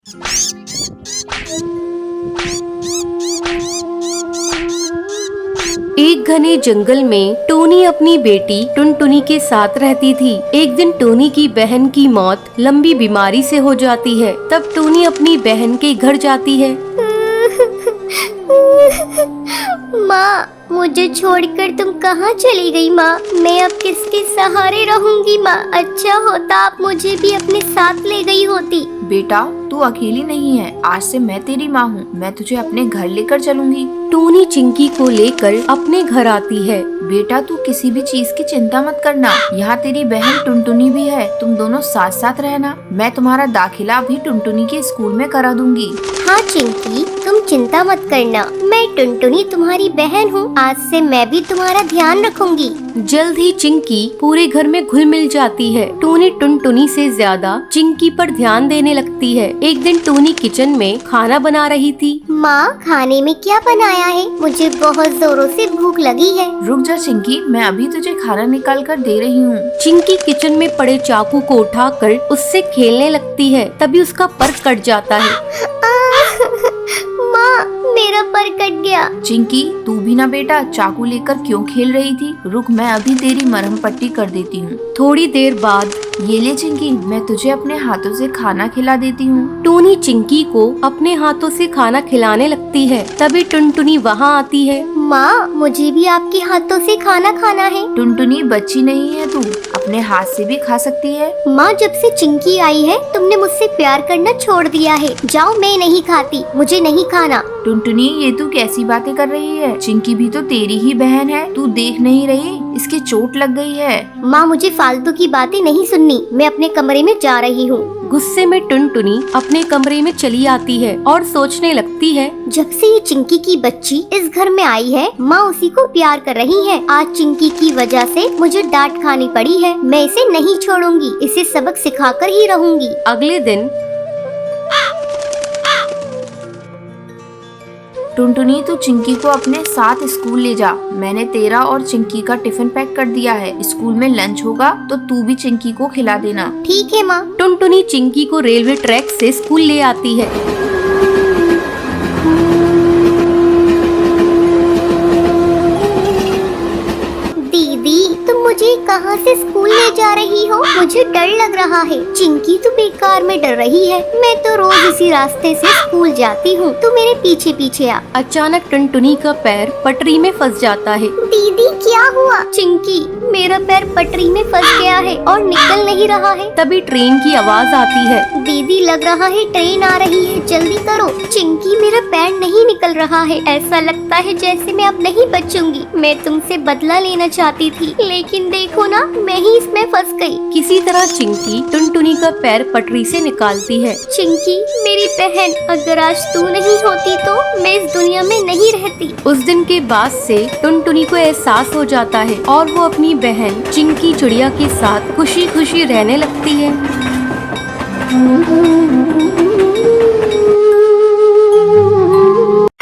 एक घने जंगल में टोनी अपनी बेटी टुनटुनी के साथ रहती थी। एक दिन टोनी की बहन की मौत लंबी बीमारी से हो जाती है। तब टोनी अपनी बहन के घर जाती है। माँ, मुझे छोड़कर तुम कहाँ चली गई माँ? मैं अब किसके सहारे रहूंगी माँ? अच्छा होता आप मुझे भी अपने साथ ले गई होती। बेटा, तू अकेली नहीं है। आज से मैं तेरी माँ हूँ। मैं तुझे अपने घर लेकर चलूंगी। टोनी चिंकी को लेकर अपने घर आती है। बेटा, तू किसी भी चीज की चिंता मत करना। यहाँ तेरी बहन टुनटुनी भी है। तुम दोनों साथ साथ रहना। मैं तुम्हारा दाखिला भी टुनटुनी के स्कूल में करा दूंगी। हाँ चिंकी, तुम चिंता मत करना। मैं टुनटुनी तुम्हारी बहन हूँ। आज से मैं भी तुम्हारा ध्यान रखूंगी। जल्द ही चिंकी पूरे घर में घुल मिल जाती है। टोनी टुनटुनी से ज्यादा चिंकी पर ध्यान देने लगती है। एक दिन टोनी किचन में खाना बना रही थी। माँ, खाने में क्या बनाया है? मुझे बहुत जोरों से भूख लगी है। रुक जा चिंकी, मैं अभी तुझे खाना निकाल कर दे रही हूँ। चिंकी किचन में पड़े चाकू को उठाकर उससे खेलने लगती है। तभी उसका पर कट जाता है। माँ, मेरा पर कट गया। चिंकी, तू भी ना बेटा चाकू लेकर क्यों खेल रही थी? रुक, मैं अभी तेरी मरहम पट्टी कर देती हूँ। थोड़ी देर बाद ये ले चिंकी, मैं तुझे अपने हाथों से खाना खिला देती हूँ। टोनी चिंकी को अपने हाथों से खाना खिलाने लगती है। तभी टुनटुनी वहाँ आती है। माँ, मुझे भी आपके हाथों से खाना खाना है। टुनटुनी, बच्ची नहीं है तू, अपने हाथ से भी खा सकती है। माँ, जब से चिंकी आई है तुमने मुझसे प्यार करना छोड़ दिया है। जाओ, मैं नहीं खाती, मुझे नहीं खाना। टुनटुनी, ये तू कैसी बातें कर रही है? चिंकी भी तो तेरी ही बहन है। तू देख नहीं रही इसके चोट लग गई है। माँ, मुझे फालतू की बातें नहीं सुननी। मैं अपने कमरे में जा रही हूँ। गुस्से में टुनटुनी अपने कमरे में चली आती है और सोचने लगती है, जब से ये चिंकी की बच्ची इस घर में आई है, माँ उसी को प्यार कर रही है। आज चिंकी की वजह से मुझे डांट खानी पड़ी है। मैं इसे नहीं छोड़ूंगी, इसे सबक सिखाकर ही रहूंगी। अगले दिन टुनटुनी, तू चिंकी को अपने साथ स्कूल ले जा। मैंने तेरा और चिंकी का टिफिन पैक कर दिया है। स्कूल में लंच होगा तो तू भी चिंकी को खिला देना। ठीक है माँ। टुनटुनी चिंकी को रेलवे ट्रैक से स्कूल ले आती है। दीदी, तुम मुझे कहाँ से स्कूल ले जा रही हो? मुझे डर लग रहा है। चिंकी तो बेकार में डर रही है। मैं तो रोज इसी रास्ते से स्कूल जाती हूँ। तू मेरे पीछे पीछे आ। अचानक टुनटुनी का पैर पटरी में फंस जाता है। दीदी, क्या हुआ? चिंकी, मेरा पैर पटरी में फंस गया है और निकल नहीं रहा है। तभी ट्रेन की आवाज आती है। दीदी, लग रहा है ट्रेन आ रही है, जल्दी करो। चिंकी, मेरा पैर नहीं निकल रहा है। ऐसा लगता है जैसे मैं अब नहीं बचूंगी। मैं तुमसे बदला लेना चाहती थी, लेकिन देखो ना, मैं ही इसमें फंस गई। किसी तरह चिंकी टुनटुनी का पैर पटरी से निकालती है। चिंकी, मेरी बहन, अगर आज तू नहीं होती तो मैं इस दुनिया में नहीं रहती। उस दिन के बाद से टुनटुनी को एहसास हो जाता है और वो अपनी बहन चिंकी चिड़िया के साथ खुशी खुशी रहने लगती है।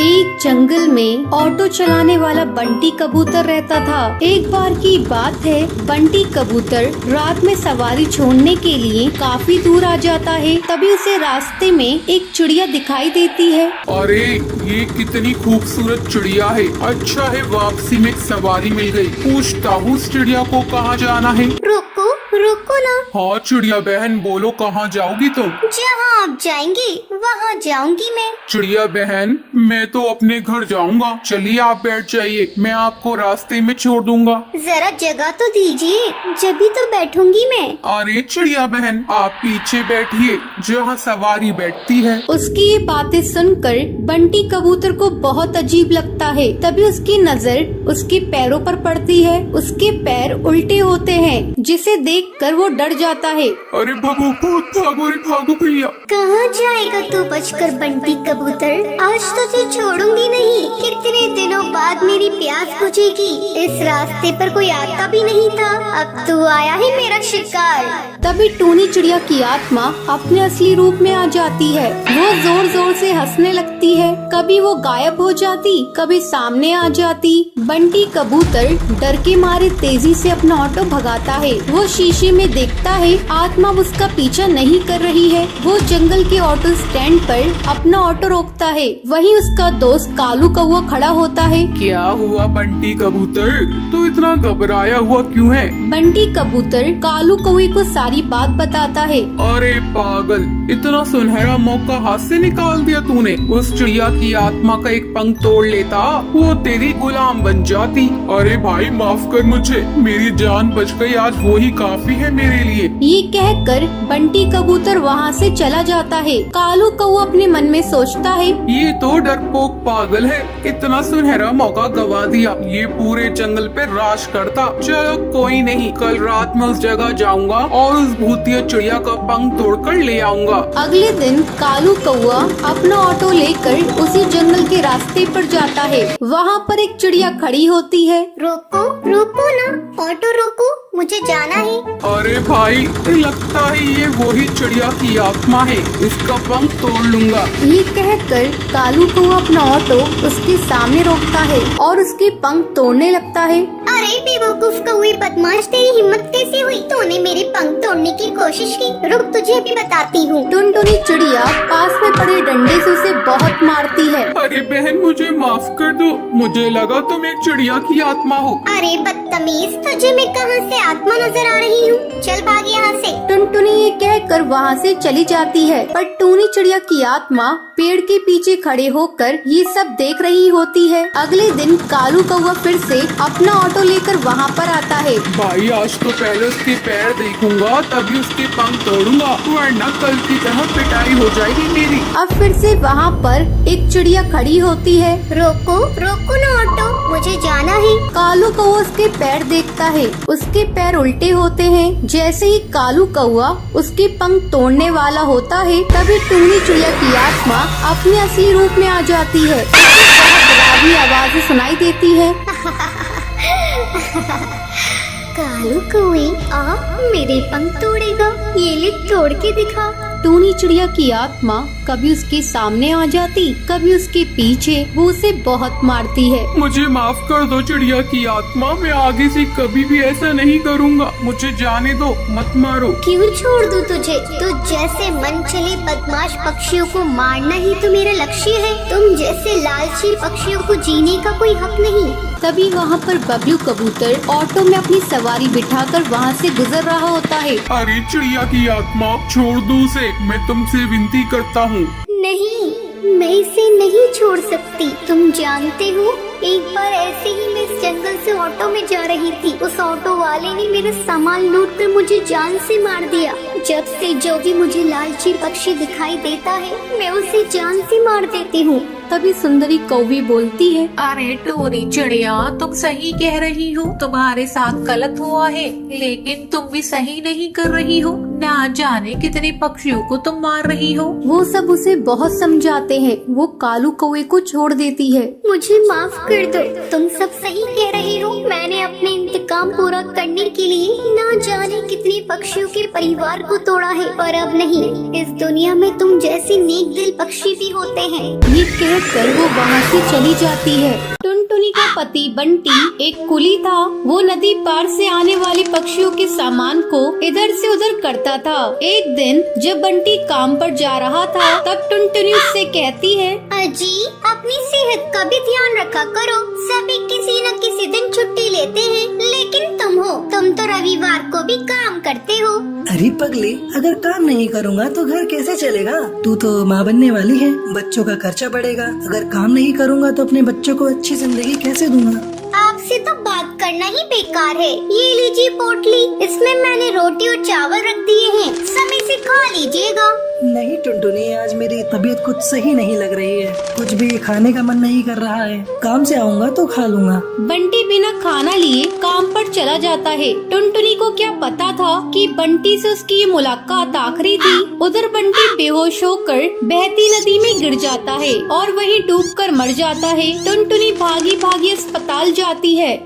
एक जंगल में ऑटो चलाने वाला बंटी कबूतर रहता था। एक बार की बात है, बंटी कबूतर रात में सवारी छोड़ने के लिए काफी दूर आ जाता है। तभी उसे रास्ते में एक चिड़िया दिखाई देती है। अरे, ये कितनी खूबसूरत चिड़िया है। अच्छा है, वापसी में सवारी मिल गई। पूछता हूँ इस चिड़िया को कहाँ जाना है। रुको रुको ना। हाँ चिड़िया बहन, बोलो कहाँ जाओगी तुम? जहाँ आप जाएंगे वहाँ जाऊंगी मैं। चिड़िया बहन, मैं तो अपने घर जाऊंगा। चलिए आप बैठ जाइए, मैं आपको रास्ते में छोड़ दूंगा। जरा जगह तो दीजिए, जब भी तो बैठूंगी मैं। अरे चिड़िया बहन, आप पीछे बैठिए जहाँ सवारी बैठती है। उसकी ये बातें सुनकर बंटी कबूतर को बहुत अजीब लगता है। तभी उसकी नजर उसके पैरों पर पड़ती है। उसके पैर उल्टे होते हैं, जिसे देखकर वो डर जाता है। अरे भागो, भागो रे भागो भैया। कहाँ जाएगा तू बचकर बंटी कबूतर? आज तो तुझे छोड़ूंगी नहीं। कितने दिनों बाद मेरी प्यास बुझेगी। इस रास्ते पर कोई आता भी नहीं था, अब तू आया है मेरा शिकार। तभी टूनी चिड़िया की आत्मा अपने असली रूप में आ जाती है। वो जोर जोर से हंसने लगती है। कभी वो गायब हो जाती, कभी सामने आ जाती। बंटी कबूतर डर के मारे तेजी से अपना ऑटो भगाता है। वो शीशे में देखता है आत्मा उसका पीछा नहीं कर रही है। वो जंगल के ऑटो स्टैंड पर अपना ऑटो रोकता है। वहीं उसका दोस्त कालू कौवा खड़ा होता है। क्या हुआ बंटी कबूतर, तू इतना घबराया हुआ क्यों है? बंटी कबूतर कालू कौवे को सारी बात बताता है। अरे पागल, इतना सुनहरा मौका हाथ से निकाल दिया तूने। उस चिड़िया की आत्मा का एक पंख तोड़ लेता, वो तेरी गुलाम बन जाती। अरे भाई माफ कर मुझे, मेरी जान बच गई, आज वो ही काफी है मेरे लिए। ये कहकर बंटी कबूतर वहाँ से चला जाता है। कालू कौवा अपने मन में सोचता है, ये तो डरपोक पागल है, इतना सुनहरा मौका गवा दिया। ये पूरे जंगल पे राज करता। चलो कोई नहीं, कल रात में उस जगह जाऊंगा और उस भूतिया चिड़िया का पंख तोड़कर ले आऊंगा। अगले दिन कालू कौवा अपना ऑटो लेकर उसी जंगल के रास्ते पर जाता है। वहाँ पर एक चिड़िया खड़ी होती है। रोको रोको ना, ऑटो रोको, मुझे जाना है। अरे भाई, लगता है ये वही चिड़िया की आत्मा है, इसका पंख तोड़ लूंगा। ये कहकर कालू कौवा अपना ऑटो उसके सामने रोकता है और उसके पंख तोड़ने लगता है। अरे बेवकूफ कौवे बदमाश, तेरी हिम्मत कैसे हुई? तूने मेरे पंख तोड़ने की कोशिश की। रुक, तुझे अभी बताती हूँ। टुनटुनी चिड़िया पास में पड़े डंडे से उसे बहुत मारती है। अरे बहन, मुझे माफ कर दो, मुझे लगा तुम एक चिड़िया की आत्मा हो। अरे बदतमीज, तुझे मैं कहाँ से आत्मा नजर आ रही हूँ? चल भाग यहाँ से। टुनटुनी ये कहकर वहाँ से चली जाती है, पर टूनी चिड़िया की आत्मा पेड़ के पीछे खड़े होकर ये सब देख रही होती है। अगले दिन कालू कौवा फिर से अपना ऑटो लेकर वहाँ पर आता है। भाई आज तो पहले उसके पैर देखूंगा, तभी उसके पंख तोड़ूंगा, वरना कल की तरह पिटाई हो जाएगी मेरी। अब फिर से वहाँ पर एक चिड़िया खड़ी होती है। रोको रोको ना ऑटो, मुझे जाना है। कालू कौवा उसके पैर देखता है। उसके पैर उल्टे होते हैं। जैसे ही कालू कौवा उसके पंख तोड़ने वाला होता है, तभी टूनी चिड़िया की आत्मा अपने असली रूप में आ जाती है। बहुत डरावनी आवाज़ें सुनाई देती है। कालू कौवे, आ मेरे पंख तोड़ेगा? ये ले तोड़ के दिखा। टूनी चिड़िया की आत्मा कभी उसके सामने आ जाती, कभी उसके पीछे। वो उसे बहुत मारती है। मुझे माफ कर दो चिड़िया की आत्मा, मैं आगे से कभी भी ऐसा नहीं करूँगा। मुझे जाने दो, मत मारो। क्यों छोड़ दूं तुझे? तू जैसे मन चले बदमाश पक्षियों को मारना ही तो मेरा लक्ष्य है। तुम जैसे लालची पक्षियों को जीने का कोई हक नहीं। तभी वहाँ पर बबलू कबूतर ऑटो में अपनी सवारी बिठाकर वहाँ से गुजर रहा होता है। अरे चिड़िया की आत्मा, छोड़ दो उसे, मैं तुमसे विनती करता हूँ। नहीं, मैं इसे नहीं छोड़ सकती। तुम जानते हो, एक बार ऐसे ही मैं इस जंगल से ऑटो में जा रही थी। उस ऑटो वाले ने मेरा सामान लूट कर मुझे जान से मार दिया। जब से जो भी मुझे लालची पक्षी दिखाई देता है, मैं उसे जान से मार देती हूँ। तभी सुंदरी कौवी बोलती है, अरे टूनी चिड़िया, तुम सही कह रही हो, तुम्हारे साथ गलत हुआ है, लेकिन तुम भी सही नहीं कर रही हो। ना जाने कितने पक्षियों को तुम मार रही हो। वो सब उसे बहुत समझाते हैं। वो कालू कौवे को छोड़ देती है। मुझे माफ कर दो, तुम सब सही कह रहे हो। मैंने अपने इंतकाम पूरा करने के लिए ना जाने कितने पक्षियों के परिवार को तोड़ा है, पर अब नहीं। इस दुनिया में तुम जैसे नेक दिल पक्षी भी होते हैं। ये कहकर वो वहाँ से चली जाती है। टुनटुनी का पति बंटी एक कुली था। वो नदी पार से आने वाले पक्षियों के सामान को इधर से उधर करता था। एक दिन जब बंटी काम पर जा रहा था, तब टुनटुनी उससे कहती है, अजी, अपनी सेहत का भी ध्यान रखा करो। सभी किसी न किसी दिन छुट्टी लेते हैं, लेकिन तुम तो रविवार को भी काम करते हो। अरे पगली, अगर काम नहीं करूँगा तो घर कैसे चलेगा? तू तो माँ बनने वाली है, बच्चों का खर्चा बढ़ेगा। अगर काम नहीं करूँगा तो अपने बच्चों को अच्छी जिंदगी कैसे दूंगा? आपसे तो बात करना ही बेकार है। ये लीजिए पोटली, इसमें मैंने रोटी और चावल रख दिए हैं, समय से खा लीजिएगा। नहीं टुनटुनी, आज मेरी तबीयत कुछ सही नहीं लग रही है। कुछ भी खाने का मन नहीं कर रहा है। काम से आऊँगा तो खा लूँगा। बंटी बिना खाना लिए काम पर चला जाता है। टुनटुनी को क्या पता था कि बंटी से उसकी ये मुलाकात आखिरी थी। उधर बंटी बेहोश होकर बहती नदी में गिर जाता है और वहीं डूबकर मर जाता है। टुनटुनी भागी भागी अस्पताल जाती है।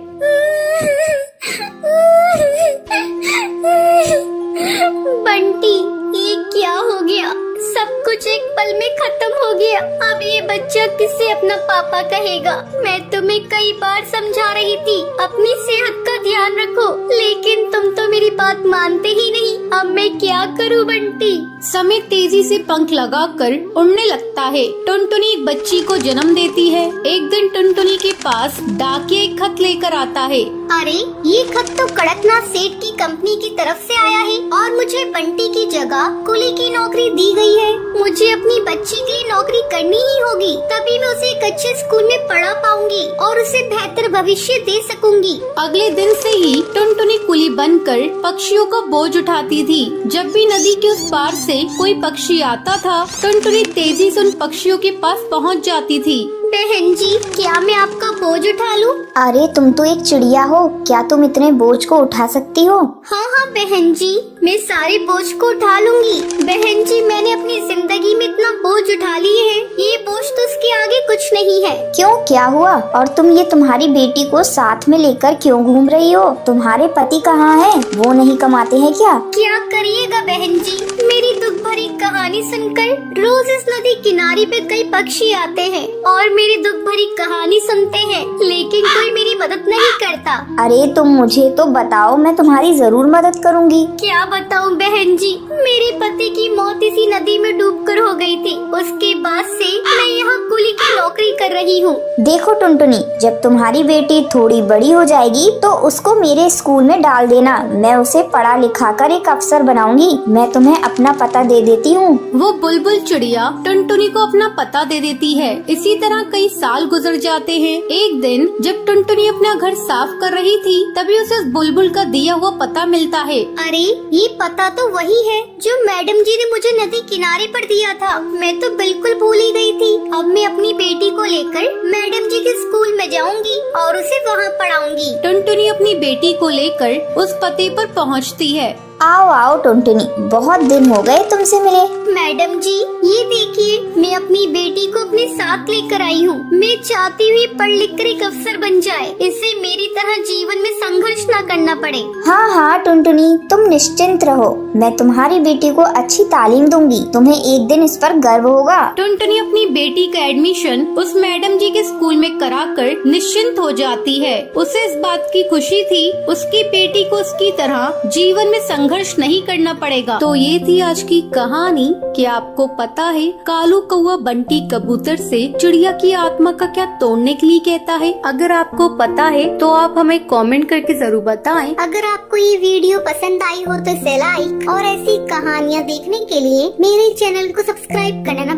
बंटी, ये क्या हो गया? सब कुछ एक पल में खत्म हो गया। अब ये बच्चा किससे अपना पापा कहेगा? मैं तुम्हें कई बार समझा रही थी अपनी सेहत का ध्यान रखो, लेकिन तुम तो मेरी बात मानते ही नहीं। अब मैं क्या करूं बंटी? समय तेजी से पंख लगाकर उड़ने लगता है। टुनटुनी एक बच्ची को जन्म देती है। एक दिन टुनटुनी के पास डाकिया एक खत लेकर आता है। अरे, ये खत तो कड़कनाथ सेठ की कंपनी की तरफ से आया है और मुझे बंटी की जगह कुली की नौकरी दी गई है। मुझे अपनी बच्ची के लिए नौकरी करनी ही होगी, तभी मैं उसे एक अच्छे स्कूल में पढ़ा पाऊंगी और उसे बेहतर भविष्य दे सकूंगी। अगले दिन से ही टुनटुनी कुली बनकर पक्षियों का बोझ उठाती थी। जब भी नदी के उस पार से कोई पक्षी आता था, टुनटुनी तेजी से उन पक्षियों के पास पहुंच जाती थी। बहन जी, क्या मैं आपका बोझ उठा लूं? अरे तुम तो एक चिड़िया हो, क्या तुम इतने बोझ को उठा सकती हो? हाँ हाँ बहन जी, मैं सारे बोझ को उठा लूंगी। बहन जी, मैंने अपनी जिंदगी में इतना बोझ उठा लिए है, ये बोझ तो उसके आगे कुछ नहीं है। क्यों, क्या हुआ? और तुम ये तुम्हारी बेटी को साथ में लेकर क्यों घूम रही हो? तुम्हारे पति कहाँ हैं? वो नहीं कमाते हैं क्या? क्या करिएगा बहन जी, मेरी दुख भरी कहानी सुनकर रोज इस नदी किनारे पे कई पक्षी आते हैं और मेरी दुख भरी कहानी सुनते हैं, लेकिन कोई मेरी मदद नहीं करता। अरे तुम मुझे तो बताओ, मैं तुम्हारी जरूर मदद करूंगी। क्या बताऊं बहन जी, मेरे पति की मौत इसी नदी में डूबकर हो गई थी। उसके बाद से मैं यहाँ कुली की नौकरी कर रही हूँ। देखो टुनटुनी, जब तुम्हारी बेटी थोड़ी बड़ी हो जाएगी तो उसको मेरे स्कूल में डाल देना। मैं उसे पढ़ा लिखा कर एक अफसर बनाऊंगी। मैं तुम्हें अपना पता दे देती हूँ। वो बुलबुल चिड़िया टुनटुनी को अपना पता दे देती है। इसी तरह कई साल गुजर जाते हैं। एक दिन जब टुनटुनी अपना घर साफ कर रही थी, तभी उसे उस बुलबुल का दिया हुआ पता मिलता है। अरे, ये पता तो वही है जो मैडम जी ने मुझे नदी किनारे पर दिया था। मैं तो बिल्कुल भूल ही गई थी। अब मैं अपनी बेटी को लेकर मैडम जी के स्कूल में जाऊंगी और उसे वहाँ पढ़ाऊंगी। टुनटुनी अपनी बेटी को लेकर उस पते पर पहुँचती है। आओ आओ टुनटुनी, बहुत दिन हो गए तुमसे मिले। मैडम जी, ये देखिए, मैं अपनी बेटी को अपने साथ लेकर आई हूँ। मैं चाहती हूँ पढ़ लिख कर एक अफसर बन जाए, इससे मेरी तरह जीवन में संघर्ष न करना पड़े। हाँ हाँ टुनटुनी, तुम निश्चिंत रहो, मैं तुम्हारी बेटी को अच्छी तालीम दूंगी। तुम्हें एक दिन इस पर गर्व होगा। टुनटुनी अपनी बेटी का एडमिशन उस मैडम जी के स्कूल में कराकर निश्चिंत हो जाती है। उसे इस बात की खुशी थी, उसकी बेटी को उसकी तरह जीवन में संघर्ष नहीं करना पड़ेगा। तो ये थी आज की कहानी। क्या आपको पता है कालू कौवा बंटी कबूतर से चिड़िया की आत्मा का क्या तोड़ने के लिए कहता है? अगर आपको पता है तो आप हमें कमेंट करके जरूर बताएं। अगर आपको ये वीडियो पसंद आई हो तो इसे लाइक और ऐसी कहानियाँ देखने के लिए मेरे चैनल को सब्सक्राइब करना ना